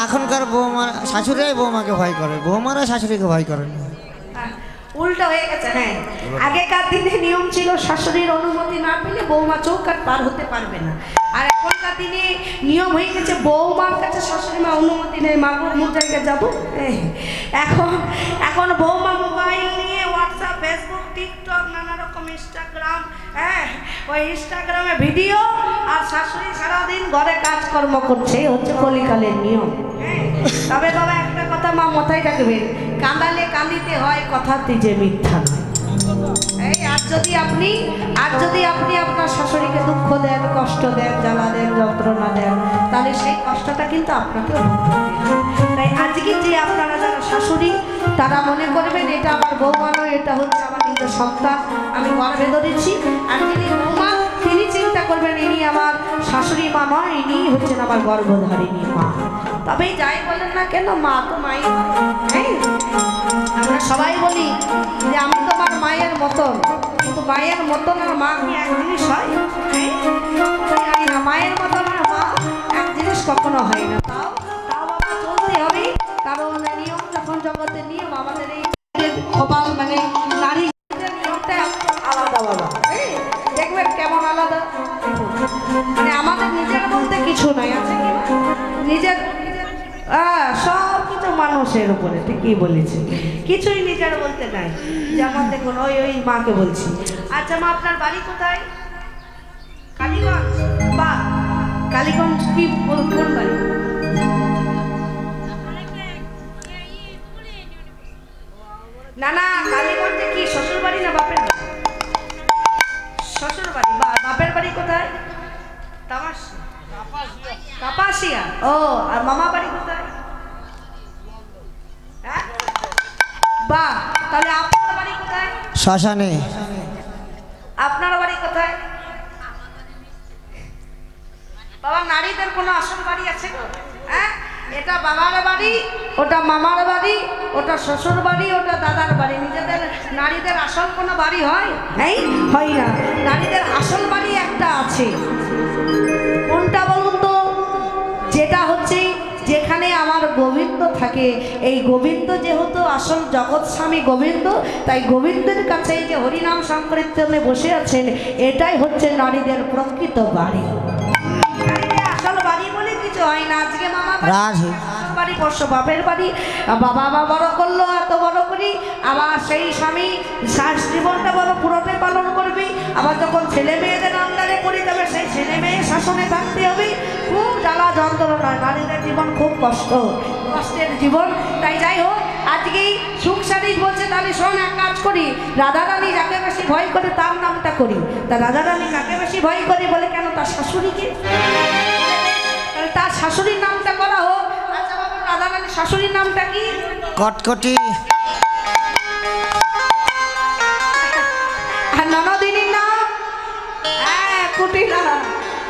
এখনকার বৌমা শাশুড়িরাই বৌমাকে ভয় করে, বৌমারা শাশুড়িকে ভয় করে না। উল্টা হয়ে গেছে। হ্যাঁ, আগেকার দিনে নিয়ম ছিল শাশুড়ির অনুমতি না পেলে বৌমা চৌকাঠ পার হতে পারবে না। আর এখনকার দিনে নিয়ম হয়ে গেছে বৌমার কাছে শাশুড়ি মা অনুমতি নেই, মা মুখ জায়গায় যাবো। এখন বৌমা মোবাইল নিয়ে হোয়াটসঅ্যাপ, ফেসবুক, টিকটক, নানা রকম ইনস্টাগ্রাম, ওই ইনস্টাগ্রামে ভিডিও, আর শাশুড়ি সারাদিন ঘরে কাজকর্ম করছে। হচ্ছে কলিকালের নিয়ম। তবে বাবা একটা কথা মা মাথায় রাখবেন, কাঁদালে কাঁদিতে হয়, কথাতে যে মিথ্যা নয়। আর যদি আপনি আপনার শাশুড়িকে দুঃখ দেন, কষ্ট দেন, জ্বালা দেন, যন্ত্রণা দেন, তাহলে সেই কষ্টটা কিন্তু আপনাকে ভুগতে হবে। তাই আজকে যে আপনারা যারা শাশুড়ি, তারা মনে করবেন এটা আমার বৌমা নয়, এটা হচ্ছে আমার নিজের সন্তান, আমি গর্ভে ধরেছি। আর যিনি বৌমা, তিনি চিন্তা করবেন ইনি আমার শাশুড়ি মা নয়, ইনি হচ্ছেন আমার গর্ভধারিণী মা। তবে যাই বলেন না কেন, মা তো মাই। আমরা সবাই বলি যে আমি তোমার মায়ের মতন, কিন্তু মায়ের মতন আর মা কি এক জিনিস হয়? মায়ের মতন আর মা এক জিনিস কখনো হয় না। তাও বাবা চলতে হবে, কারণ নিয়ম যখন জগতের নিয়ম, আমাদের এই কপাল মানে নারী নিয়মটা আলাদা বাবা। দেখবেন কেমন আলাদা, মানে আমাদের নিজের বলতে কিছু নাই, আছে কি নিজের সব কিছু মানুষের উপরে। ঠিকই বলেছি, কিছুই নিজের বলতে নাই। যেমন দেখুন ওই মাকে বলছি, আচ্ছা মা আপনার বাড়ি কোথায়? কালীগঞ্জ। বা কালীগঞ্জ কি কোন বাড়ি? না না, কালীগঞ্জে কি শ্বশুর বাড়ি না বাপের বাড়ি? শ্বশুর বাড়ি। বা বাপের বাড়ি কোথায়? কাপাসিয়া। ও, আর মামা বাড়ি কোথায়? বাহ, তাহলে আপনার বাড়ি কোথায়? শ্মশানে। আপনার বাড়ি কোথায়? বাবা, নারীদের কোনো আসল বাড়ি আছে গো? এটা বাবার বাড়ি, ওটা মামার বাড়ি, ওটা শ্বশুর বাড়ি, ওটা দাদার বাড়ি। নিজেদের নারীদের আসল কোনো বাড়ি হয়? হয় না। নারীদের আসল বাড়ি একটা আছে। কোনটা বলুন তো? যেটা হচ্ছে যেখানে আমার গোবিন্দ থাকে। এই গোবিন্দ যেহেতু আসল জগৎ স্বামী গোবিন্দ, তাই গোবিন্দের কাছে যে হরিনাম সংকীর্তনে বসে আছেন, এটাই হচ্ছে নারীদের প্রকৃত বাড়ি। আসল বাড়ি বলে কিছু হয় না। আজকে মামা বাড়ি, পরশু বাপের বাড়ি। বাবা বড় করলো, এত বড় করি, আবার সেই স্বামী জীবনটা বড় পুরোটাই পালন করবি। আবার যখন ছেলে মেয়েদের আন্ডারে পড়ে যাবে, সেই ছেলে মেয়ে শাসনে থাকতে হবে। খুব জ্বালা যন্ত্রণা, নারীদের জীবন খুব কষ্টের জীবন। তাই যাই হোক, আজকেই সুখ শাড়ি বলছে, তাহলে শোন এক কাজ করি, রাধারানী যাকে বেশি ভয় করে তার নামটা করি। তা রাধারানী কাকে বেশি ভয় করে বলে কেন? তার শাশুড়িকে। তার শাশুড়ির নামটা করা হোক। আচ্ছা বাবা, রাধারানীর শাশুড়ির নামটা কি? কটকটি। আর ননদিনীর নাম কুটিলা,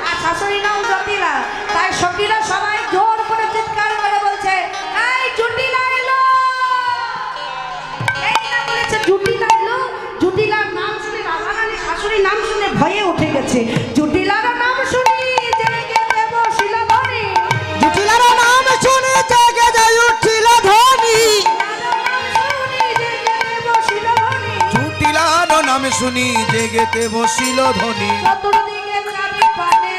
আর শাশুড়ির নাম জটিলা। তাই সখীরা সবাই জোর করে চিৎকার করে বলছে, এই জটিলা এলো। এই না বলেছে জটিলা এলো। জটিলার নাম শুনে রাধারানীর শাশুড়ির নাম শুনে ভয়ে উঠে গেছে। জটিলার নাম শুনি জেগে দেব শিলাধনী, জটিলার নাম শুনে জেগে যায় উঠিল ধনী, জটিলার নাম শুনি জেগেতে বসিল ধনী। চতুর্দিকে চারি পানে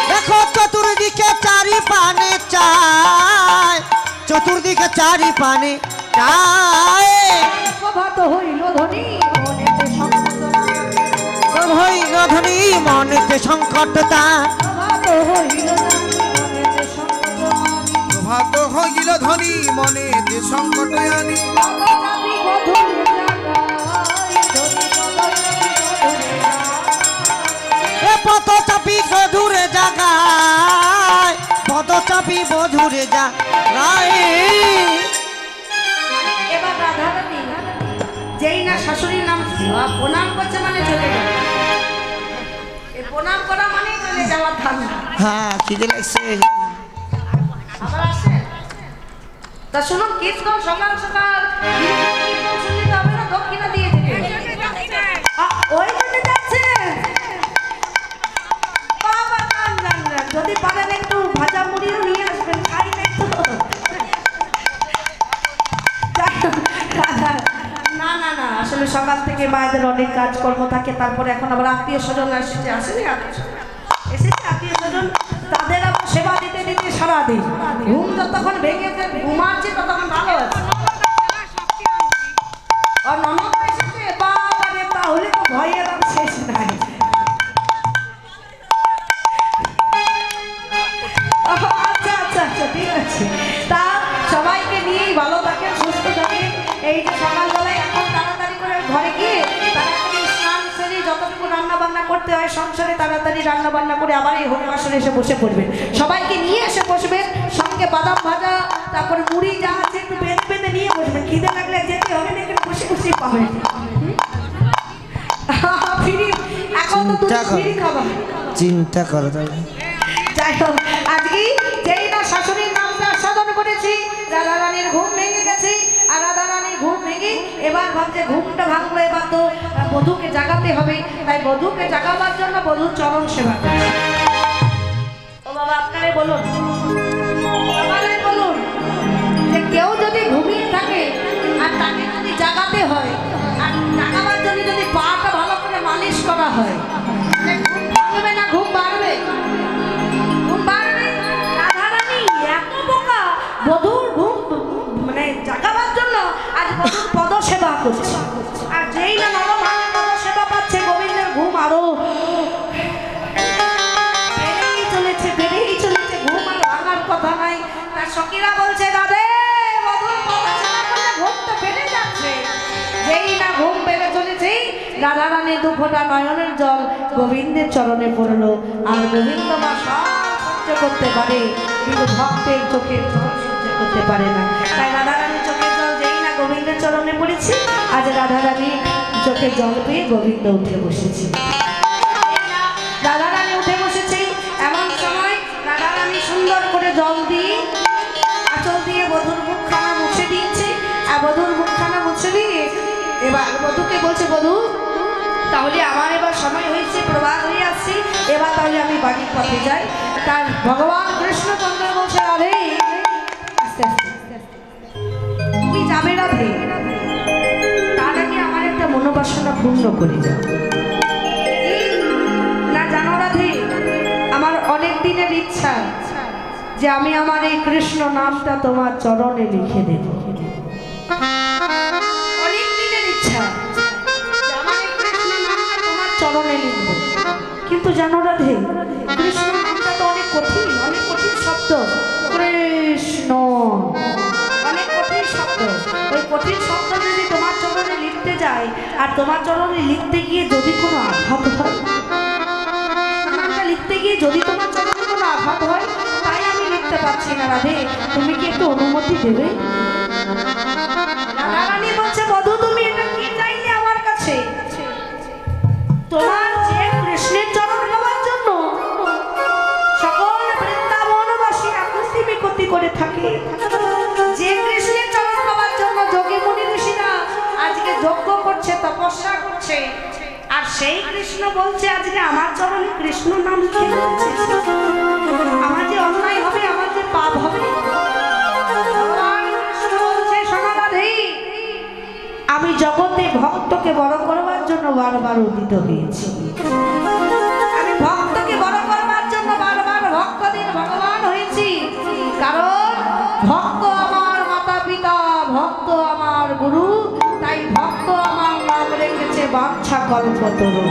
দেখো চতুর্দিকে চারি পানে চায়, চতুর্দিকে চারি পানে চায়। প্রভাত হইল ধনী, মনেতে সংকট হইল ধনী, মনেতে সংকট তার। প্রভাত হইল মনেতে সংকট, প্রভাত হইল ধনী, মনেতে সংকট আনি। পদ চাপি বধুরে জাগায়, পদ চাপি বধুরে জাগায়। এবার রাধারানী যেই না শাশুড়ির নাম প্রণাম করছে মানে চলে যাবে। এই প্রণাম করা মানে চলে যাওয়ার ধারণা। হ্যাঁ, খিদে লাগছে। আবার আসে তা শুনুন, কীর্তন সকাল সকাল কীর্তন শুনতে হবে না, দক্ষিণা দিয়ে দেবে। ওই জন্য যাচ্ছে বাবা। ভাজা মুড়িও নিয়ে আসবেন, খাই নাই তো। না না না, আসলে সকাল থেকে মায়েদের অনেক কাজকর্ম থাকে, তারপরে এখন আবার আত্মীয় স্বজন এসেছে, আসেনি এসেছে আত্মীয় স্বজন, তাদের আবার সেবা দিতে দিতে সারাদিন ঘুম যতক্ষণ ভেঙেছে ঘুমাচ্ছে ততক্ষণ ভালো আছে। আর ননদ এসেছে, বাবা রে, তাহলে তো ভয়ের আর শেষ নাই। আচ্ছা আচ্ছা আচ্ছা, ঠিক আছে। তা সবাইকে নিয়েই ভালো থাকেন, সুস্থ থাকেন। এই যে সকালবেলায় এখন তাড়াতাড়ি করে ঘরে গিয়ে তাড়াতাড়ি স্নান সেরে যতটুকু রান্না বান্না করতে হয় সংসারে তাড়াতাড়ি রান্না বান্না করে আবার এই হরির আসরে এসে বসে পড়বেন। সবাইকে নিয়ে এসে বসবেন, সঙ্গে বাদাম ভাজা, তারপরে মুড়ি যা আছে একটু বেঁধে বেঁধে নিয়ে বসবেন। খিদে লাগলে যেতে হবে না, এখানে বসে বসে পাবেন। ফিরি এখন তো ফিরি খাবার চিন্তা করো তাহলে। যাই হোক, আজকে যেই না শাশুড়ির নামটা সাধন করেছি, রাধা রানীর ঘুম ভেঙে গেছে। আর রাধা রানীর ঘুম ভেঙে এবার ভাবছে ঘুমটা ভাঙলো, এবার তো বধূকে জাগাতে হবে। তাই বধূকে জাগাবার জন্য বধূর চরণ সেবা করে। ও বাবা, আপনারাই বলুন, বাবারাই বলুন যে কেউ যদি ঘুমিয়ে থাকে আর তাকে যদি জাগাতে হয়, আর জাগাবার জন্য যদি পাটা ভালো করে মালিশ করা হয়, ঘুম ভাঙবে না ঘুম বাড়বে? বধূর ঘুম মানে জাগাবার জন্য আজ বধূর পদ সেবা করছে। আর যেই না নরভাঙা পদ সেবা পাচ্ছে, গোবিন্দের ঘুম আরো বেড়েই চলেছে, ঘুম আর ভাঙার কথা নাই। তার সখীরা বলছে, দাদে বধূর পদ সেবা করলে ঘুম তো বেড়ে যাচ্ছে। যেই না ঘুম বেড়ে চলেছে, রাধা রানী দু ফোঁটা নয়নের জল গোবিন্দের চরণে পড়লো। আর গোবিন্দ মা সব সহ্য করতে পারে, কিন্তু ভক্তের চোখের জল করতে পারে না। তাই রাধা রানীর চোখের জল যেই না গোবিন্দের চরণে পড়েছে, আজ রাধা রানী চোখের জল পেয়ে গোবিন্দ উঠে বসেছে। রাধা রানী উঠে বসেছে, এমন সময় রাধা রানী সুন্দর করে জল দিয়ে আঁচল দিয়ে বধূর মুখখানা মুছে দিয়েছে। আর বধূর মুখখানা মুছে দিয়ে এবার বধূকে বলছে, বধূ তাহলে আমার এবার সময় হয়েছে, প্রভাত হয়ে আসছে, এবার তাহলে আমি বাড়ির পথে যাই। তার ভগবান কৃষ্ণচন্দ্র বলছে, রাধে তুমি যাবে রাধে, তার আগে আমার একটা মনোবাসনা পূর্ণ করে যাও। না জানো রাধে, আমার অনেক দিনের ইচ্ছা যে আমি আমার এই কৃষ্ণ নামটা তোমার চরণে লিখে দেব। অনেক দিনের ইচ্ছা আমার এই কৃষ্ণ নামটা তোমার চরণে লিখব। কিন্তু জানো রাধে, কৃষ্ণ নামটা তো অনেক কঠিন শব্দ। কৃষ্ণ অনেক কঠিন শব্দ। ওই কঠিন শব্দ যদি তোমার চরণে লিখতে যায়, আর তোমার চরণে লিখতে গিয়ে যদি কোনো আঘাত হয়, নামটা লিখতে গিয়ে যদি তোমার চরণে কোনো আঘাত হয়, তাই আমি লিখতে পারছি না। রাধে, তুমি কি একটু অনুমতি দেবে? রাধা রানী বলছে, বধূ তুমি এটা কি চাইলে আমার কাছে? তোমার যে কৃষ্ণের চরণ পাওয়ার জন্য সকল বৃন্দাবনবাসী আকুতি বিকুতি করে থাকে, যে কৃষ্ণের চরণ পাওয়ার জন্য যোগী মুনি ঋষিরা আজকে যজ্ঞ করছে, তপস্যা করছে, আর সেই কৃষ্ণ বলছে আজকে আমার চরণে কৃষ্ণ নাম লিখে দিচ্ছে। আমার যে অন্যায় হবে, আমার যে পাপ হবে। ভগবান কৃষ্ণ বলছে, শোনো রাধে, আমি জগতে ভক্তকে বড় করবার জন্য বারবার উদিত হয়েছি। আমি ভক্তকে বড় করবার জন্য বারবার ভক্তদের ভগবান হয়েছি। কারণ ভক্ত আমার মাতা পিতা, ভক্ত আমার গুরু, তাই ভক্ত আমার নাম রেখেছে বাঞ্ছা কল্পতরু।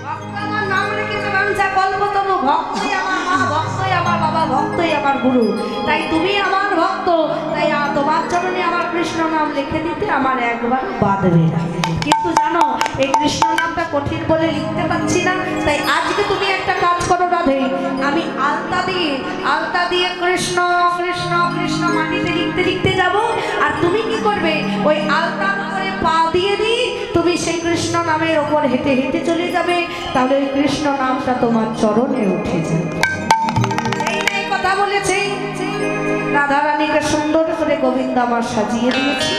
ভক্ত আমার নাম রেখেছে বাঞ্ছা কল্পতরু। ভক্তই আমার মা, ভক্তই আমার বাবা, ভক্তই আমার গুরু। তাই তুমি আমার ভক্ত, তাই তোমার চরণে আমার কৃষ্ণ নাম লিখে দিতে আমার একবার বাধবে না। কিন্তু জানো, এই কৃষ্ণ নামটা কঠিন বলে লিখতে পারছি না। তাই আজকে তুমি একটা কাজ করো রাধে, আমি আলতা দিয়ে কৃষ্ণ কৃষ্ণ কৃষ্ণ মাটিতে লিখতে লিখতে যাব। আর তুমি কি করবে, ওই আলতা করে পা দিয়ে দিই, তুমি সেই কৃষ্ণ নামের ওপর হেঁটে হেঁটে চলে যাবে। তাহলে ওই কৃষ্ণ নামটা তোমার চরণে উঠে যাবে। এই কথা বলেছে। রাধা রানীকে সুন্দর করে গোবিন্দ আমার সাজিয়ে দিয়েছি।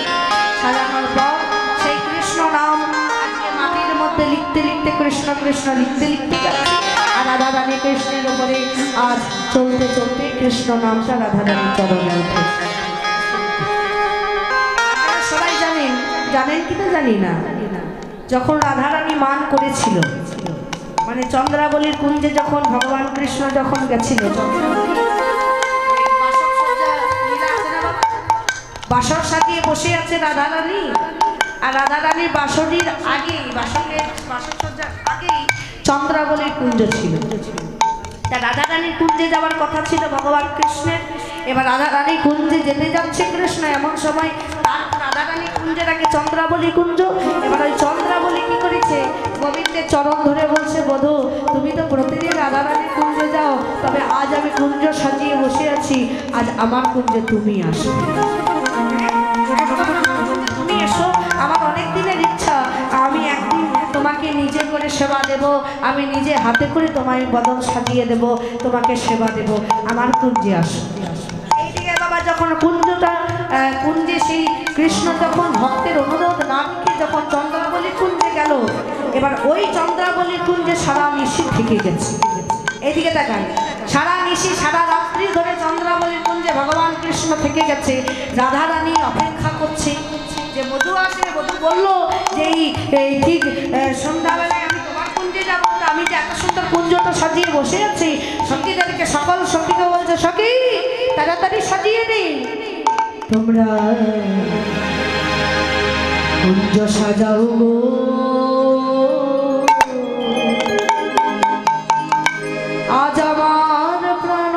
সাজানোর পর সেই কৃষ্ণ নাম আজকে মাটির মধ্যে লিখতে লিখতে, কৃষ্ণ কৃষ্ণ লিখতে লিখতে যাচ্ছে। আর রাধা রানী কৃষ্ণের উপরে আজ চলতে চলতে কৃষ্ণ নামটা রাধারানীর চরণে ওঠে। আপনারা সবাই জানেন, জানেন কিনা জানি না, যখন রাধারানী মান করেছিল, মানে চন্দ্রাবলীর কুঞ্জে যখন ভগবান কৃষ্ণ যখন গেছিল, বাসর সাজিয়ে বসে আছে রাধারানী, আর রাধারানীর বাসরির আগেই, বাসরসজ্জার আগেই চন্দ্রাবলীর কুঞ্জ ছিল। তা রাধারানীর কুঞ্জে যাওয়ার কথা ছিল ভগবান কৃষ্ণের। এবার রাধারানী কুঞ্জে যেতে যাচ্ছে কৃষ্ণ, এমন সময় তার রাধারানী কুঞ্জের আগে চন্দ্রাবলী কুঞ্জ। এবার ওই চন্দ্রাবলী কি করেছে, গোবিন্দের চরণ ধরে বলছে, বধূ তুমি তো প্রতিদিন রাধারানীর কুঞ্জে যাও, তবে আজ আমি কুঞ্জ সাজিয়ে বসে আছি, আজ আমার কুঞ্জে তুমি আসো, তুমি এসো। আমার অনেক দিনের ইচ্ছা, আমি একদিন তোমাকে নিজে করে সেবা দেব, আমি নিজে হাতে করে তোমায় বদন সাজিয়ে দেব, তোমাকে সেবা দেব, আমার কুঞ্জে আসো। এইদিকে বাবা যখন কুঞ্জে সেই কৃষ্ণ যখন ভক্তের অনুরোধ না লিখে যখন চন্দ্রাবলী কুঞ্জে গেল, এবার ওই চন্দ্রাবলী কুঞ্জে সারা নিশি থেকে গেছে। এদিকে তাকান, সারা নিশি সারা রাত্রি ধরে চন্দ্রাবলী কুঞ্জে ভগবান কৃষ্ণ থেকে গেছে। রাধারানী অপেক্ষা করছে যে বধূ আসে। বধূ বললো যে এই ঠিক সন্ধ্যাবেলায় আমি তোমার কুঞ্জে যাবো, তো আমি যে এত সুন্দর কুঞ্জটা সাজিয়ে বসে আছি, সখীদেরকে সকল সখীকে বলছে, সখী তাড়াতাড়ি সাজিয়ে দিই, তোমরা কুঞ্জ সাজাও গো, আজ আমার প্রাণ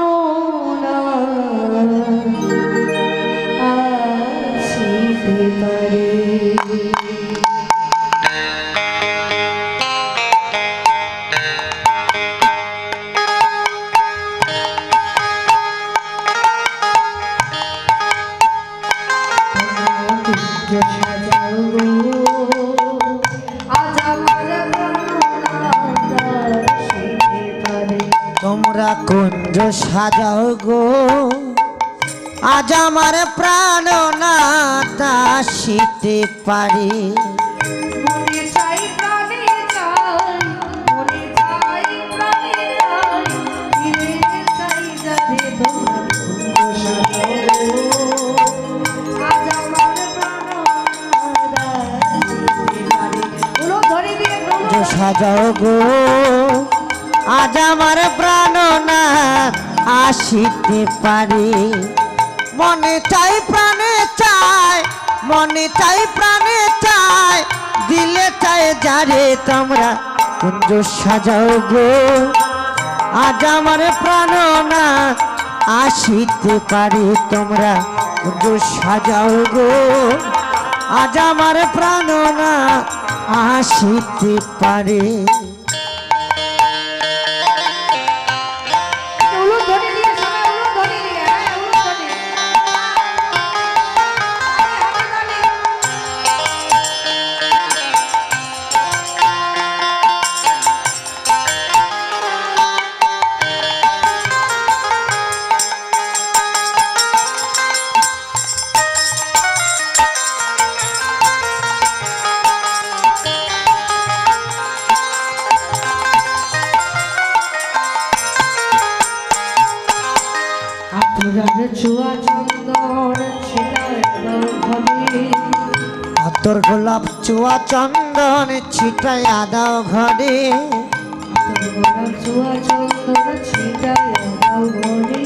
আসিতে পারে। তোমরা কুঞ্জ সাজাও গো, আজ আমার প্রাণ নাথ আসিতে পারে। মনে চাই প্রাণে চাই, মনে চাই প্রাণে চাই, ফিরে চাই যারে তোমরা কুঞ্জ সাজাও গো, আজ আমার প্রাণ আসিতে পারে। উলো ধরে দিয়ে কুঞ্জ সাজাও গো, আজ আমার প্রাণ নাথ আসিতে পারে। মনে চাই প্রাণে চাই, মনে চাই প্রাণে চাই, দিলে চাই যারে তোমরা কুঞ্জ সাজাও গো, আজ আমার প্রাণ নাথ আসিতে পারে। তোমরা কুঞ্জ সাজাও গো, আজ আমার প্রাণ নাথ আসিতে পারে। চুয়া চন্দন ছিটায় দাও ঘরে, তোর গোলাপ চুয়া চন্দন ছিটাইয়া দাও ঘরে, গোলাপ চুয়া চন্দন ছিটায় দাও ঘরে,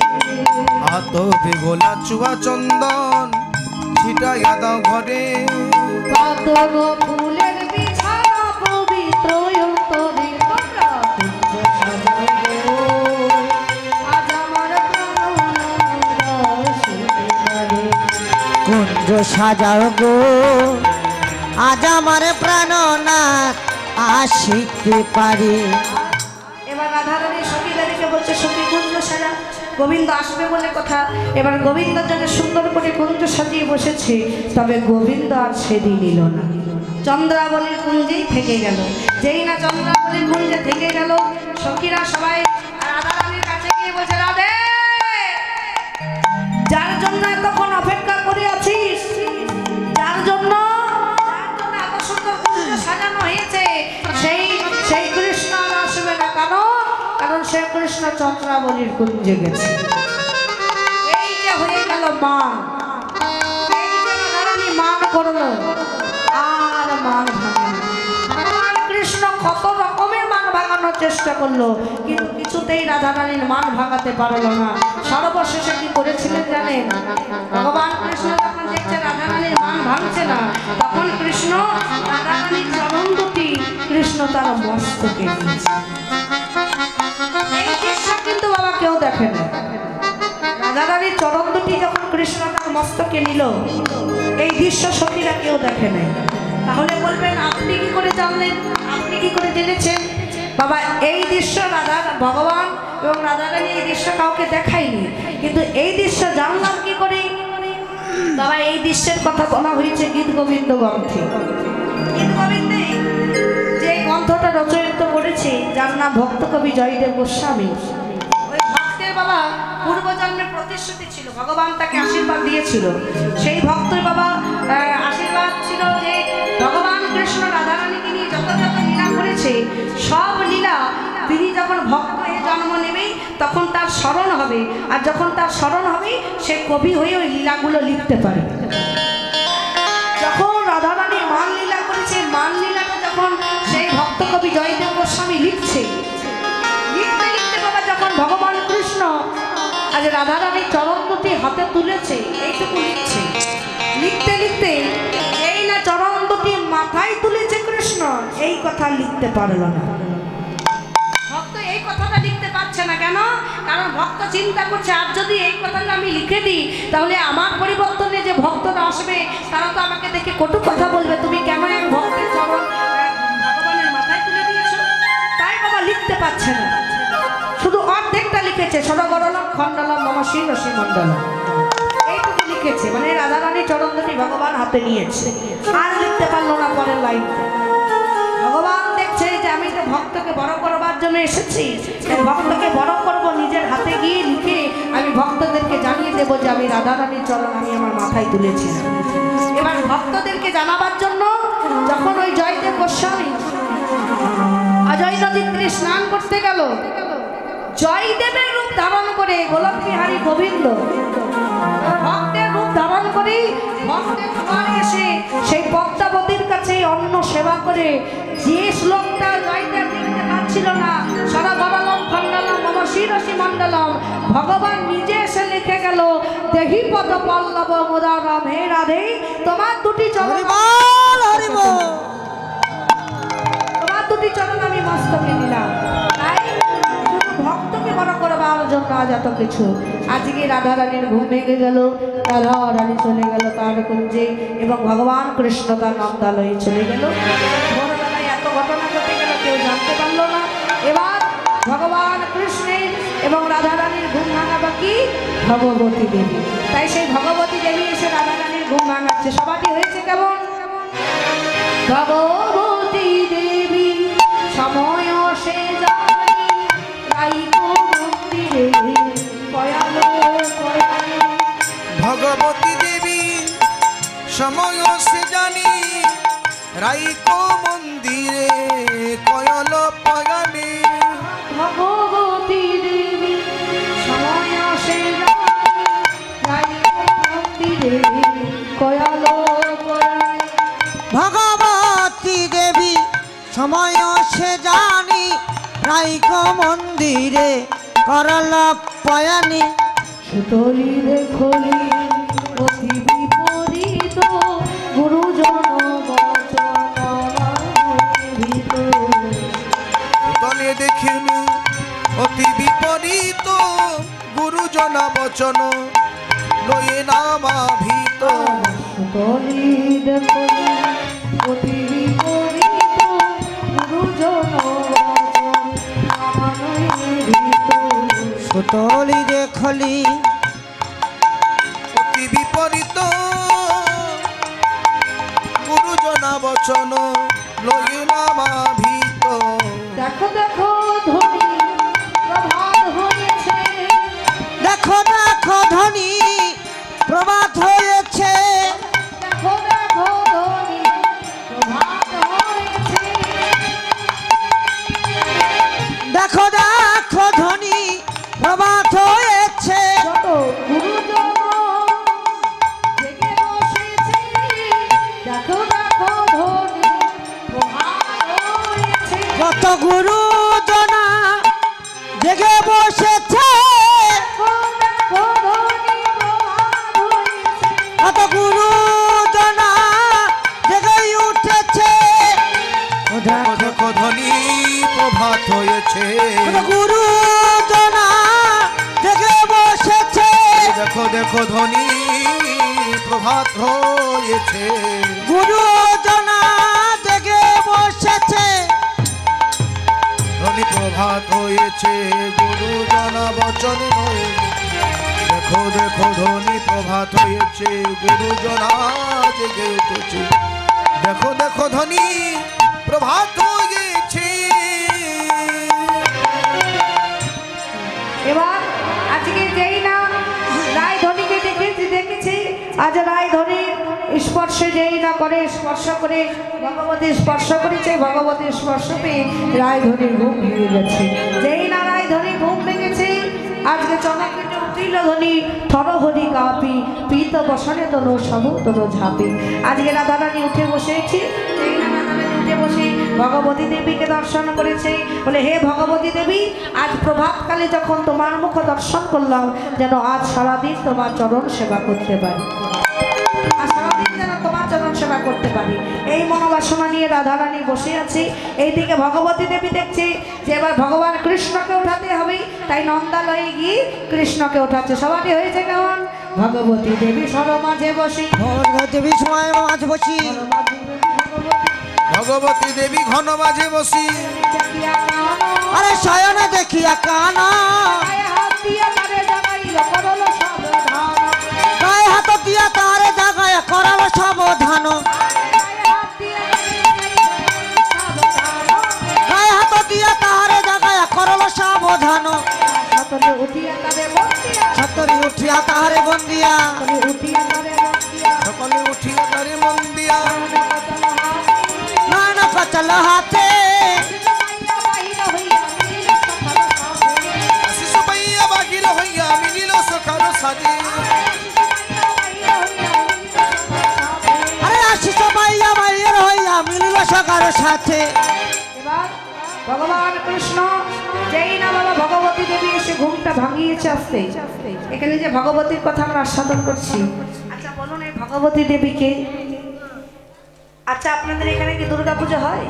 আতপে গোলা চুয়া চন্দন ছিটাইয়া দাও ঘরে, পাতল ফুলের বিছানা পবিত্র অন্তরে তোমরা কুঞ্জ সাজাও গো, আজ আমার প্রাণ আসিতে পারে। কুঞ্জ সাজাও গো, আজ আমার প্রাণ নাথ আসিতে পারে। এবার রাধারানী সখীদেরকে বলছে, সখী কুঞ্জ সাজা, গোবিন্দ আসবে বলে কথা। এবার গোবিন্দের জন্য সুন্দর করে কুঞ্জ সাজিয়ে বসেছে, তবে গোবিন্দ আর সেদিন নিল না, চন্দ্রাবলীর কুঞ্জেই থেকে গেল। যেই না চন্দ্রাবলীর কুঞ্জে থেকে গেল, সখীরা সবাই রাধারানীর কাছে গিয়ে বলছে, রাধে, যার জন্য এতক্ষণ অপেক্ষা করে আছিস, যার জন্য এত সুন্দর কুঞ্জ সাজানো হয়েছে, সেই কৃষ্ণ আর আসবে না। কারণ সে কৃষ্ণ চন্দ্রাবলীর কুঞ্জে গেছে। এই যে হয়ে গেল মান, এই যে রাধারানী মান করলো, আর মান ভাঙে না। ভগবান কৃষ্ণ কত রকমের মান ভাঙানোর চেষ্টা করলো, কিন্তু কিছুতেই রাধারানীর মান ভাঙাতে পারলো না। সর্বশেষে কি করেছিলেন জানেন? ভগবান কৃষ্ণ যখন দেখছে রাধারানীর মান ভাঙছে না, তখন কৃষ্ণ রাধারানীর চরণ দুটি কৃষ্ণ তার মস্তকে নিয়েছে। এই দৃশ্য কিন্তু বাবা কেউ দেখে না। রাধারানীর চরণ দুটি যখন কৃষ্ণ তার মস্তকে নিল, এই দৃশ্য সখীরা কেউ দেখে নাই। তাহলে বলবেন আপনি কি করে জানলেন, আপনি কি করে জেনেছেন? বাবা এই দৃশ্য ভগবান এবং রাধারানী এই দৃশ্য কাউকে দেখায়নি, কিন্তু এই দৃশ্য জানলাম কি করে? বাবা এই দৃশ্যের কথা বলা হয়েছে গীত গোবিন্দ গ্রন্থে। গীত গোবিন্দে যে গ্রন্থটা রচয়িত করেছে, যার নাম ভক্ত কবি জয়দেব গোস্বামী, ওই ভক্তের বাবা পূর্বজন্মের প্রতিশ্রুতি ছিল, ভগবান তাকে আশীর্বাদ দিয়েছিল। সেই ভক্তের বাবা আশীর্বাদ ছিল যে ভগবান কৃষ্ণ রাধারানীকে নিয়ে যত যত লীলা করেছে, সব লীলা তিনি যখন ভক্ত হয়ে জন্ম নেবে তখন তার স্মরণ হবে, আর যখন তার স্মরণ হবে সে কবি হয়ে ওই লীলাগুলো লিখতে পারে। যখন রাধারানী মান লীলা করেছে, মান লীলাটা যখন সেই ভক্ত কবি জয়দেব গোস্বামী লিখতে লিখতে বাবা যখন ভগবান কৃষ্ণ আজ রাধারানীর চরণ দুটি হাতে তুলেছে, এইটুকু লিখতে লিখতে এই না চরণ দুটি মাথায় তুলেছে কৃষ্ণ, এই কথা লিখতে পারল না। ভক্ত এই কথাটা লিখতে পারছে না কেন? কারণ ভক্ত চিন্তা করছে, আর যদি এই কথাটা আমি লিখে দিই তাহলে আমার পরিবর্তনে যে ভক্তরা আসবে তারা তো আমাকে দেখে কটু কথা বলবে, তুমি কেন এক ভক্তের চরণ ভগবানের মাথায় তুলে দিয়েছো। তাই বাবা লিখতে পারছে না, শুধু অর্ধেকটা লিখেছে, সরগরলম খণ্ডলম মম শিরসি মণ্ডলম, এইটুকু লিখেছে। মানে রাধারানীর চরণ দুটি ভগবান হাতে নিয়েছে, আর লিখতে পারলো না পরের লাইন। ভগবান দেখছে যে আমি তো ভক্তকে বড় করবার জন্য এসেছি, ভক্তকে বড় করব, নিজের হাতে গিয়ে লিখে আমি ভক্তদেরকে জানিয়ে দেবো যে আমি রাধারানীর চরণ আমি আমার মাথায় তুলেছি। এবার ভক্তদেরকে জানাবার জন্য যখন ওই জয়দেব গোস্বামী অজয় নদীর তীরে স্নান করতে গেল, জয়দেবের রূপ ধারণ করে গোলক বিহারী গোবিন্দ ভক্তের রূপ ধারণ করে ভক্তের ঘরে এসে সেই পদ্মাবতীর কাছে অন্ন সেবা করে যে শ্লোকটা জয়দেব লিখতে পারছিল না, সরগরলম খণ্ডলম মম শিরসি মণ্ডলম, ভগবান নিজে এসে লিখে গেল, দেহি পদ পল্লব মুদারম, হে রাধে তোমার দুটি চরণ, তোমার দুটি চরণ আমি মস্তকে দিলাম। তাই ভক্তকে বড় করবার জন্য আজ এত কিছু। আজকে রাধারানীর ঘুম ভেঙে গেল, রাধারানী চলে গেল তার কুঞ্জে, এবং ভগবান কৃষ্ণ তার নন্দালয়ে চলে গেল। ভোরবেলায় এত ঘটনা ঘটে গেল, কেউ জানতে পারলো না। এবার ভগবান কৃষ্ণের এবং রাধারানীর ঘুম ভাঙা বাকি ভগবতী দেবী। তাই সেই ভগবতী দেবী এসে রাধারানীর ঘুম ভাঙাচ্ছে। সবারই হয়েছে কেমন? ভগবতী দেবী সময় সে ভগবতী দেবী সময় সে জানি, রাইকো মন্দিরে কয়ল পয়ানে। ভগবতী দেবী সময় সে জানি, রাইকো মন্দিরে কয়ল পয়ানে। ভগবতী দেবী সময় সে জানি, রাইকো মন্দিরে করল পয়ানি। সুতলি দেখলি অতি বিপরীত, গুরুজন তলে দেখিনু অতি বিপরীত, গুরুজন বচন লয়ে নামা ভীত। সুতলি দেখলি অতি বিপরীত, গুরুজন সুতলি দেখলি অতি বিপরীত, গুরুজন বচন লয়ে নামা ভীত। দেখো দেখো ধ্বনি প্রভাত হয়েছে, দেখো দেখো ধ্বনি প্রভাত হয়েছে, দেখো দেখো ধ্বনি প্রভাত হয়েছে, দেখো দেখো দেখো ধ্বনি প্রভাত হয়েছে। গুরুজনা জেগে বসেছে, ধ্বনি প্রভাত হয়েছে, গুরুজনা বচন হয়েছে। দেখো দেখো ধ্বনি প্রভাত হয়েছে, গুরুজনা জেগে উঠেছে। দেখো দেখো ধ্বনি প্রভাত হয়েছে। এবার আজকে যেই না রায়ধনীকে দেখেছি আজ রায়ধনীর স্পর্শে যেই না করে স্পর্শ করে ভগবতী স্পর্শ করেছে, ভগবতী স্পর্শ পেয়ে রায়ধনীর ঘুম ভেঙে গেছে। যেই না রায়ধনীর ঘুম ভেঙেছে আজকে চমকেটে উঠিল ধ্বনি থরহরি কাপি পিত বসনে তনু সব তনু ঝাঁপি। আজকে রাধারানী উঠে বসেছি, যেই না রাধারানী উঠে বসে ভগবতী দেবীকে দর্শন করেছে। বলে হে ভগবতী দেবী, আজ প্রভাতকালে যখন তোমার মুখ দর্শন করলাম যেন আজ সারাদিন তোমার চরণ সেবা করতে পারি, আর সারাদিন যেন তোমার চরণ সেবা করতে পারি, এই মনোবাসনা নিয়ে রাধারানী বসে আছে। এইদিকে ভগবতী দেবী দেখছে যে এবার ভগবান কৃষ্ণকে উঠাতে হবে, তাই নন্দালয়ে গিয়ে কৃষ্ণকে উঠাচ্ছে। সবারই হয়েছে কেমন? ভগবতী দেবী সরমাঝে বসি, দেবী সময় মাঝ বসি, ভগবতী দেবী ঘন মাঝে বসি। আরে শয়নে দেখিয়া কানা, গায়ে হাত দিয়া তারে জাগায় করালো সাবধান, গায়ে হাত দিয়া তাহারে জাগায় করলো সাবধান। সতরে উঠিয়া তারে বন্দিয়া, সতরি উঠিয়া তাহারে বন্দিয়া, সকলে উঠিয়া তারে মন দিয়া। নয়ন কচল হাতে, আশিস পাইয়া বাহির হইয়া মিলিল সখার সাজে। আরে আশিস পাইয়া বাইর হইয়া মিলিল সখার সাথে। এবার ভগবান কৃষ্ণ যেই না বাবা ভগবতী দেবী এসে ঘুমটা ভাঙিয়েছে আসতে। এখানে যে ভগবতীর কথা আমরা আস্বাদন করছি, আচ্ছা বলুন এই ভগবতী দেবীকে, আচ্ছা আপনাদের এখানে কি দুর্গা পুজো হয়?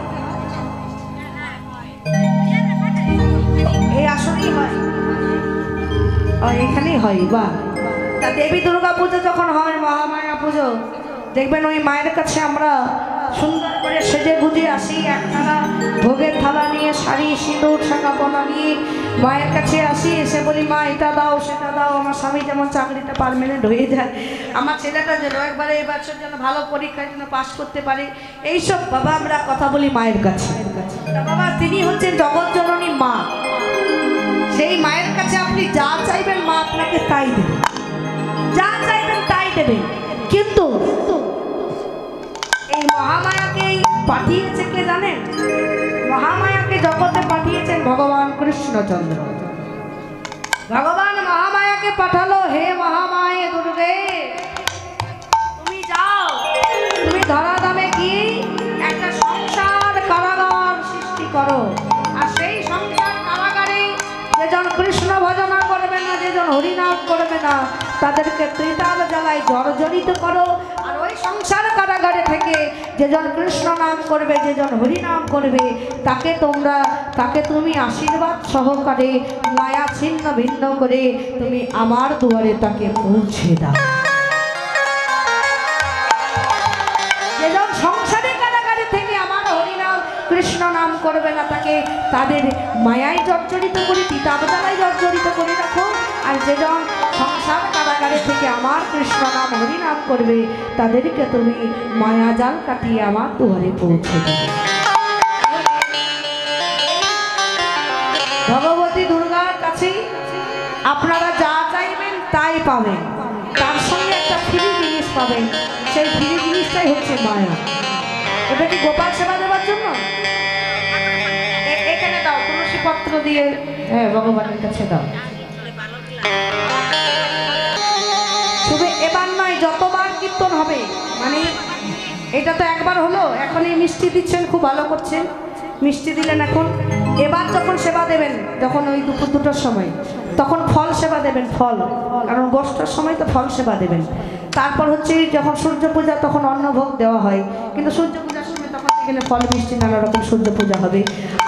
এই আসলেই হয়, এখানেই হয়। বা তা দেবী দুর্গা পুজো যখন হয়, মহামায়া পুজো, দেখবেন ওই মায়ের কাছে আমরা সুন্দর করে সেজে গুজে আসি, এক থালা ভোগের থালা নিয়ে, শাড়ি সিঁদুর শাঁকাপনা নিয়ে মায়ের কাছে আসি। এসে বলি মা এটা দাও সেটা দাও, আমার স্বামী যেমন চাকরিটা পার্মানেন্ট হয়ে যায়, আমার ছেলেটা যেন একবারে এই বছর যেন ভালো পরীক্ষায় যেন পাস করতে পারে, এইসব বাবা আমরা কথা বলি মায়ের কাছে। বাবা তিনি হচ্ছেন জগৎজননী মা, সেই মায়ের কাছে আপনি যা চাইবেন মা আপনাকে তাই দেবে, যা চাইবেন তাই দেবে। কিন্তু এই মহামায়াকেই পাঠিয়েছে কে জানেন? মহামায়াকে জগতে পাঠিয়েছেন ভগবান কৃষ্ণচন্দ্র। ভগবান মহামায়াকে পাঠালো, হে মহামায়ে দুর্গে তুমি যাও, তুমি ধরাধামে গিয়ে একটা সংসার কারাগার সৃষ্টি করো, আর সেই সংসার কারাগারে যেজন কৃষ্ণ ভজনা করবে না, যেজন হরিনাম করবে না, তাদেরকে ত্রিতাল জ্বালায় জর্জরিত করো। আর ওই সংসার কারাগারে থেকে যেজন কৃষ্ণ নাম করবে, যেজন হরিনাম করবে, তাকে তুমি আশীর্বাদ সহকারে মায়া ছিন্ন ভিন্ন করে তুমি আমার দুয়ারে তাকে পৌঁছে দাও। যেজন সংসারে কারাগারে থেকে আমার হরিনাম কৃষ্ণ নাম করবে না, তাদের মায়ায় জর্জরিত করে, তিতাব জ্বালায় জর্জরিত করে রাখো। আর যেজন সংসার কারাগারে থেকে আমার কৃষ্ণ নাম হরিনাম করবে, তাদেরকে তুমি মায়া জাল কাটিয়ে আমার দুয়ারে পৌঁছে দেবে। ভগবতী দুর্গার কাছে আপনারা যা চাইবেন তাই পাবেন, তার সঙ্গে একটা ফ্রি জিনিস পাবেন, সেই ফ্রি জিনিসটাই হচ্ছে মায়া। ওটা কি গোপাল সেবা দেওয়ার জন্য? এখানে দাও তুলসী পত্র দিয়ে, হ্যাঁ ভগবানের কাছে দাও। শুধু এবার নয়, যতবার কীর্তন হবে, মানে এটা তো একবার হলো, এখন এই মিষ্টি দিচ্ছেন, খুব ভালো করছেন, মিষ্টি দিলেন। এখন এবার যখন সেবা দেবেন, যখন ওই দুপুর 2টার সময়, তখন ফল সেবা দেবেন, ফল, কারণ গোষ্ঠের সময় তো ফল সেবা দেবেন। তারপর হচ্ছে যখন সূর্য পূজা, তখন অন্নভোগ দেওয়া হয়, কিন্তু সূর্য পূজার সময় তখন এখানে ফল মিষ্টি নানা রকম সূর্য পূজা হবে।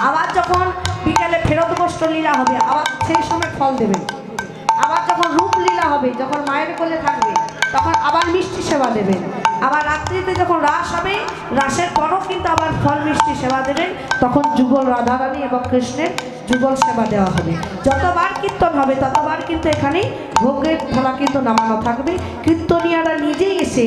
আবার যখন বিকালে ফেরত গোষ্ঠ লীলা হবে, আবার সেই সময় ফল দেবেন। আবার যখন রূপলীলা হবে, যখন মায়ের কোলে থাকবে, তখন আবার মিষ্টি সেবা দেবেন। আবার রাত্রিতে যখন রাস হবে, রাসের পরও কিন্তু আবার ফল মিষ্টি সেবা দেবেন। তখন যুগল রাধারানী এবং কৃষ্ণের যুগল সেবা দেওয়া হবে। যতবার কীর্তন হবে ততবার কিন্তু এখানে ভোগের থালা কিন্তু নামানো থাকবে। কীর্তনিয়ারা নিজে এসে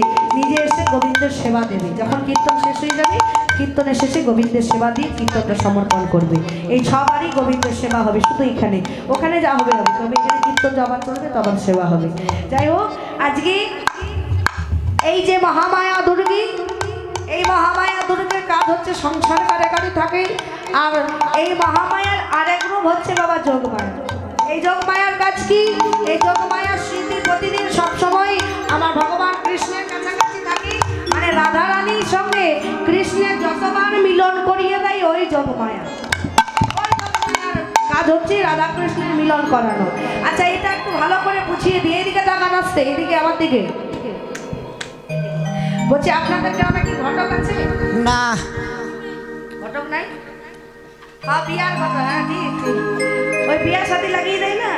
গোবিন্দের সেবা দেবে। যখন কীর্তন শেষ হয়ে যাবে, কীর্তনের শেষে গোবিন্দের সেবা দিয়ে কীর্তনটা সমর্পণ করবে। এই সবারই গোবিন্দের সেবা হবে, শুধু এখানে, ওখানে যা হবে হবে, তবে এখানে কীর্তন যাবার চলবে, তখন সেবা হবে। যাই হোক, আজকে এই যে মহামায়া দুর্গী, এই মহামায়া দুর্গের কাজ হচ্ছে সংসার কারাগারে থাকে। আর এই মহামায়ার আরেক রূপ হচ্ছে বাবা যোগমায়া। এই যোগমায়ার কাজ কি? এই যোগমায়ার স্মৃতি প্রতিদিন সবসময় আমার ভগবান কৃষ্ণের কাছাকাছি থাকে। মানে রাধা রানীর সঙ্গে কৃষ্ণের যতবার মিলন করিয়ে দেয় ওই যোগমায়া। ওই যোগমায়ার কাজ হচ্ছে রাধা কৃষ্ণের মিলন করানো। আচ্ছা, এটা একটু ভালো করে বুঝিয়ে দিয়ে, এদিকে তাকান, আসছে এদিকে, আমার দিকে বলছি। আপনাদের গ্রামে কি ঘটক আছে? না, ঘটক নাই? হ্যাঁ, বিয়ার ঘটক। হ্যাঁ, ঠিক ঠিক, ওই বিয়ার সাথে লাগিয়ে দেয় না।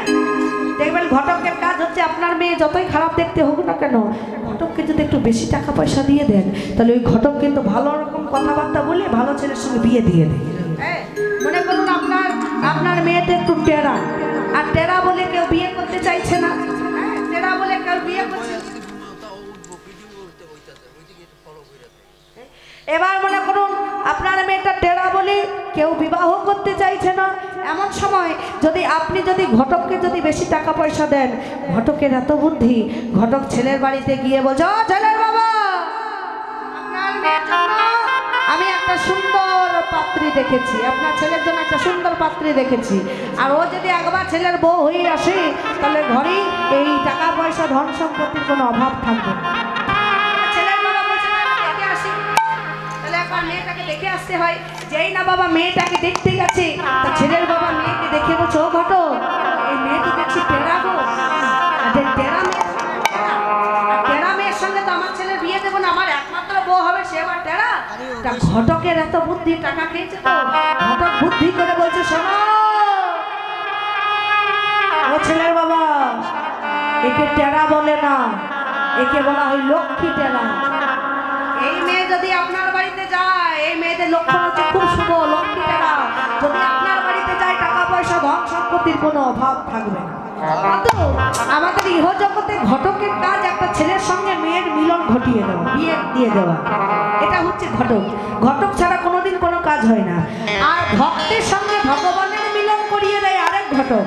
দেখবেন ঘটকের কাজ হচ্ছে আপনার মেয়ে যতই খারাপ দেখতে হোক না কেন, ঘটককে যদি একটু বেশি টাকা পয়সা দিয়ে দেন, তাহলে ওই ঘটক কিন্তু ভালো রকম কথাবার্তা বলে ভালো ছেলের সঙ্গে বিয়ে দিয়ে দেয়। মনে করুন আপনার মেয়েতে একটু টেরা, আর টেরা বলে কেউ বিয়ে করতে চাইছে না, টেরা বলে কেউ বিয়ে করছে। এবার মনে করুন আপনার মেয়েটা টেরা বলে কেউ বিবাহ করতে চাইছে না। এমন সময় যদি ঘটককে যদি বেশি টাকা পয়সা দেন, ঘটকের এত বুদ্ধি, ঘটক ছেলের বাড়িতে গিয়ে বলছে, ও ছেলের বাবা, আপনার মেয়ের জন্য আমি একটা সুন্দর পাত্রী দেখেছি, আপনার ছেলের জন্য একটা সুন্দর পাত্রী দেখেছি। আর ও যদি একবার ছেলের বউ হয়ে আসে, তাহলে ঘরেই এই টাকা পয়সা ধন সম্পত্তির কোনো অভাব থাকবে না। মেয়েটাকে দেখে আসতে হয়। যেই না বাবা মেয়েটাকে দেখতে গেছে, তার ছেলের বাবা মেয়েকে দেখে বলছে, ও ঘটক, এই মেয়েটি দেখছি টেরা গো, টেরা মেয়ের সঙ্গে তো আমার ছেলের বিয়ে দেবো না, আমার একমাত্র বউ হবে, সে আবার টেরা। ঘটকের এত বুদ্ধি, টাকা খেয়েছে তো, ঘটক বুদ্ধি করে বলছে, শোনো ও ছেলের বাবা, একে টেরা বলে না, একে বলা হয় লক্ষ্মী টেরা। এই মেয়ে যদি আপনার বাড়িতে যায়, এই মেয়েদের লক্ষণ হচ্ছে খুব শুভ, লক্ষ্মী টেরা। যদি আপনার বাড়িতে যায়, টাকা পয়সা ধন সম্পত্তির কোনো অভাব থাকবে না। আমাদের ইহ জগতে ঘটকের কাজ একটা ছেলের সঙ্গে মেয়ের মিলন ঘটিয়ে দেওয়া, বিয়ে দিয়ে দেওয়া, এটা হচ্ছে ঘটক। ঘটক ছাড়া কোনোদিন কোনো কাজ হয় না। আর ভক্তের সঙ্গে ভগবানের মিলন করিয়ে দেয় আরেক ঘটক,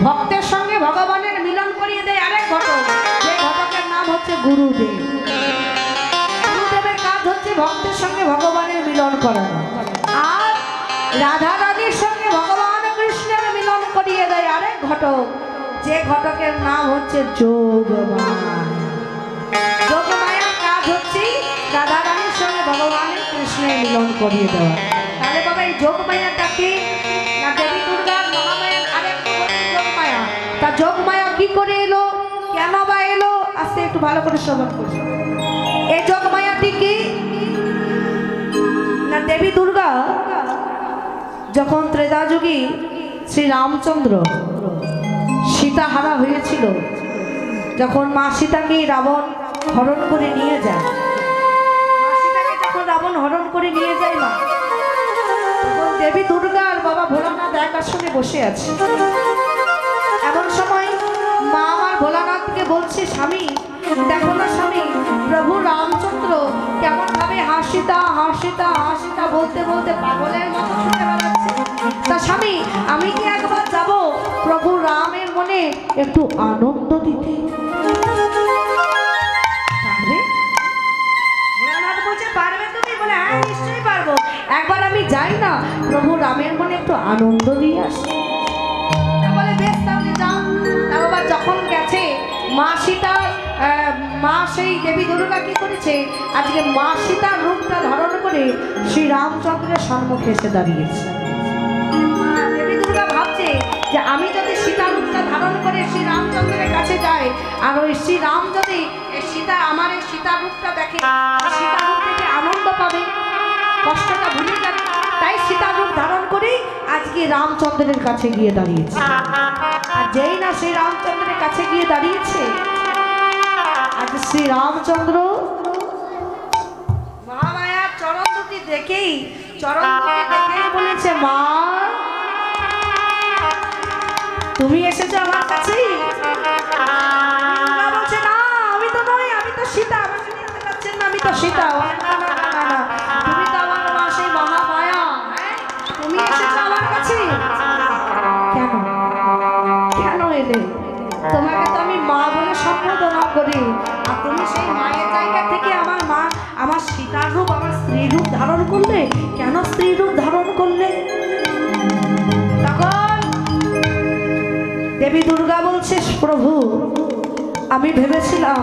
ভক্তের সঙ্গে ভগবানের মিলন করিয়ে দেয় আরেক ঘটক। যে ঘটকের নাম হচ্ছে গুরুদেব। হচ্ছে ভক্তের সঙ্গে ভগবানের মিলন করানো। আর রাধা রানীর সঙ্গে ভগবান কৃষ্ণের মিলন করিয়ে দেয় আরেক ঘটক, যে ঘটকের নাম হচ্ছে যোগমায়া। যোগমায়ার কাজ হচ্ছে রাধা রানীর সঙ্গে ভগবানের কৃষ্ণের মিলন করিয়ে দেওয়া। তাহলে বাবা, এই যোগমায়াটাকে না দেবী দুর্গার মহামায়ার আরেক যোগমায়া। তা যোগমায়া কি করে এলো, কেন বা এলো, আজকে একটু ভালো করে শ্রবণ করছি। এই যোগমায়াটি কি না, দেবী দুর্গা যখন ত্রেতা যুগে শ্রী রামচন্দ্র সীতাহারা হয়েছিল, যখন মা সীতাকে রাবণ হরণ করে নিয়ে যায়, মা সীতাকে যখন রাবণ হরণ করে নিয়ে যায় মা, তখন দেবী দুর্গা আর বাবা ভোলানাথ এক আসনে বসে আছে। এমন সময় মা আমার ভোলানাথকে বলছে, স্বামী দেখো না স্বামী, প্রভু রামচন্দ্র কেমন ভাবে হাসিতা হাসিতা হাসিতা বলতে বলতে পাগলের মতো ছুটে বেড়াচ্ছে। তা স্বামী, আমি কি একবার যাব প্রভু রামের মনে একটু আনন্দ দিতে? পারবে? ভোলানাথ বলছে, পারবে তুমি? বলে, হ্যাঁ নিশ্চয়ই পারবো, একবার আমি যাই না, প্রভু রামের মনে একটু আনন্দ দিয়ে আসি। বলে, বেশ তাহলে যাও। তা বাবা যখন গেছে, মা সীতা, মা সেই দেবী দুর্গা কি করেছে, আজকে মা সীতার রূপটা ধারণ করে শ্রী রামচন্দ্রের সম্মুখে এসে দাঁড়িয়েছে। দেবী দুর্গা ভাবছে যে আমি যদি সীতা রূপটা ধারণ করে শ্রী রামচন্দ্রের কাছে যাই, আর ওই শ্রী রাম যদি সীতা আমার এই সীতা রূপটা দেখে, সীতা রূপ থেকে আনন্দ পাবে, কষ্টটা ভুলে যাবে। তাই সীতা রূপ ধারণ করে আজকে রামচন্দ্রের কাছে গিয়ে দাঁড়িয়েছে। আর যেই না শ্রী রামচন্দ্রের কাছে গিয়ে দাঁড়িয়েছে, আজ শ্রী রামচন্দ্র মহামায়ার চরণ দুটি দেখেই বলেছে, মা তুমি এসেছো আমার কাছে? বলছে, না আমি তো নই, আমি তো সীতা। আমাকে দেখতে পাচ্ছেন না, আমি তো সীতা। না, তুমি তো আমার মা, সেই মহামায়া। তুমি এসেছো আমার কাছে কেন? কেন এলে? তোমাকে তো আমি মা বলে সম্বোধনা করি, আর তুমি সেই মায়ের জায়গা থেকে আমার মা, আমার সীতার রূপ, আমার স্ত্রী রূপ ধারণ করলে। কেন স্ত্রী রূপ ধারণ করলে? তখন দেবী দুর্গা বলছে, প্রভু আমি ভেবেছিলাম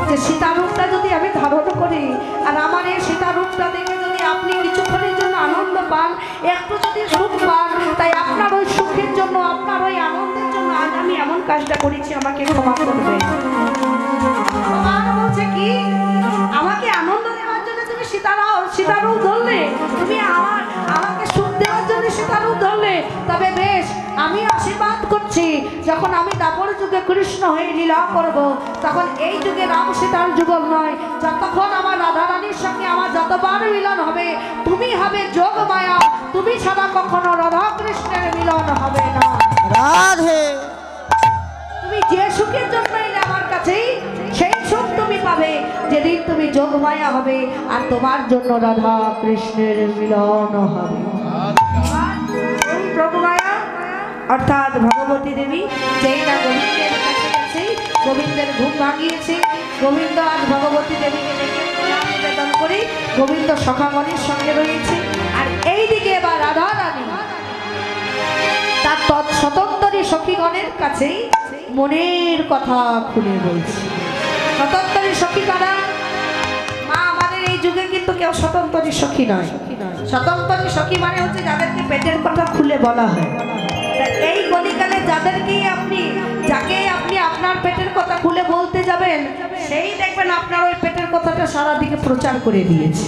যে সীতা রূপটা যদি আমি ধারণ করি, আর আমার এই সীতা রূপটা দেখে যদি আপনি কিছুক্ষণের জন্য আনন্দ পান, একটু যদি সুখ পান, তাই আপনার ওই সুখের জন্য, আপনার ওই আনন্দের জন্য আজ আমি এমন কাজটা করেছি, আমাকে ক্ষমা করবে। বলছে কি, আমাকে আনন্দ দেওয়ার জন্য তুমি সীতারূপ ধরলে, তুমি আমাকে সুখ দেওয়ার জন্য সীতারূপ ধরলে, তবে বেশ, আমি আশীর্বাদ করছি, যখন আমি দাপর যুগে কৃষ্ণ হয়ে লীলা করব, তখন এই যুগে রাম সীতার যুগল নয়, যতক্ষণ আমার রাধা রানীর সঙ্গে আমার যতবার মিলন হবে, তুমি হবে যোগ মায়া, তুমি ছাড়া কখনো রাধা কৃষ্ণের মিলন হবে না। রাধে, তুমি যে সুখের জন্য এলে আমার কাছেই, সেই সুখ তুমি পাবে যেদিন তুমি যোগ মায়া হবে, আর তোমার জন্য রাধা কৃষ্ণের মিলন হবে। প্রভু মায়া অর্থাৎ ভগবতী দেবী, যেই না গোবিন্দের কাছে গেছে, গোবিন্দের ঘুম ভাঙিয়েছে, গোবিন্দ আজ ভগবতী দেবীকে ডেকে নিবেদন করে গোবিন্দ সখাগণের সঙ্গে রয়েছে। আর এইদিকে এবার রাধা রানী তার স্বতন্ত্রী সখীগণের কাছেই মনের কথা খুলে বলছে। স্বতন্ত্রী সখী কারা? মা, আমাদের এই যুগে কিন্তু কেউ স্বতন্ত্রী সখী নয়। স্বতন্ত্রী সখী মানে হচ্ছে যাদেরকে পেটের কথা খুলে বলা হয়। এই কলিকালে যাকে আপনি আপনার পেটের কথা খুলে বলতে যাবেন, সেই দেখবেন আপনার ওই পেটের কথাটা সারা দিকে প্রচার করে দিয়েছে।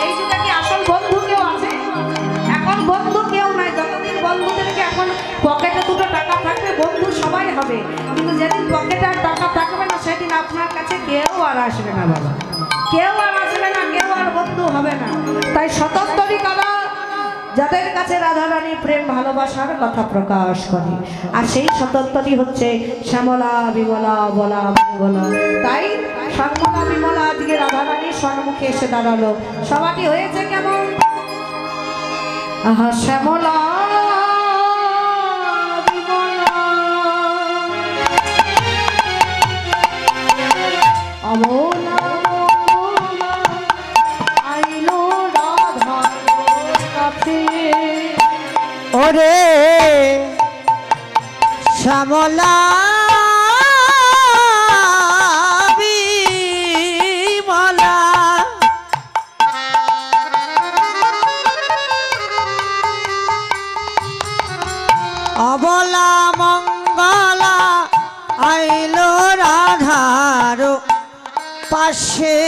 এই যুগে কি আসল বন্ধু কেউ আছে? এখন বন্ধু কেউ নাই। যতদিন বন্ধুদেরকে এখন পকেটে দুটো টাকা থাকবে, বন্ধু সবাই হবে, কিন্তু যেদিন পকেটে আর টাকা থাকবে না, সেদিন আপনার কাছে কেউ আর আসবে না বাবা, কেউ আর আসবে না, কেউ আর বন্ধু হবে না। তাই স্বতন্ত্রী কারা? যাদের কাছে রাধা রানী প্রেম ভালোবাসার কথা প্রকাশ করে, আর সেই স্বতন্ত্রী হচ্ছে শ্যামলা, বিমলা, বলা, মঙ্গলা। তাই শ্যামলা বিমলা আজকে রাধা রানীর সম্মুখে এসে দাঁড়ালো। সবাটি হয়েছে কেমন? আহা শ্যামলা বিমলা, অমলা আইলো রাধার কাছে। ওরে শ্যামলা বিমলা, অবলা মঙ্গলা আইলো রাধার পাশে।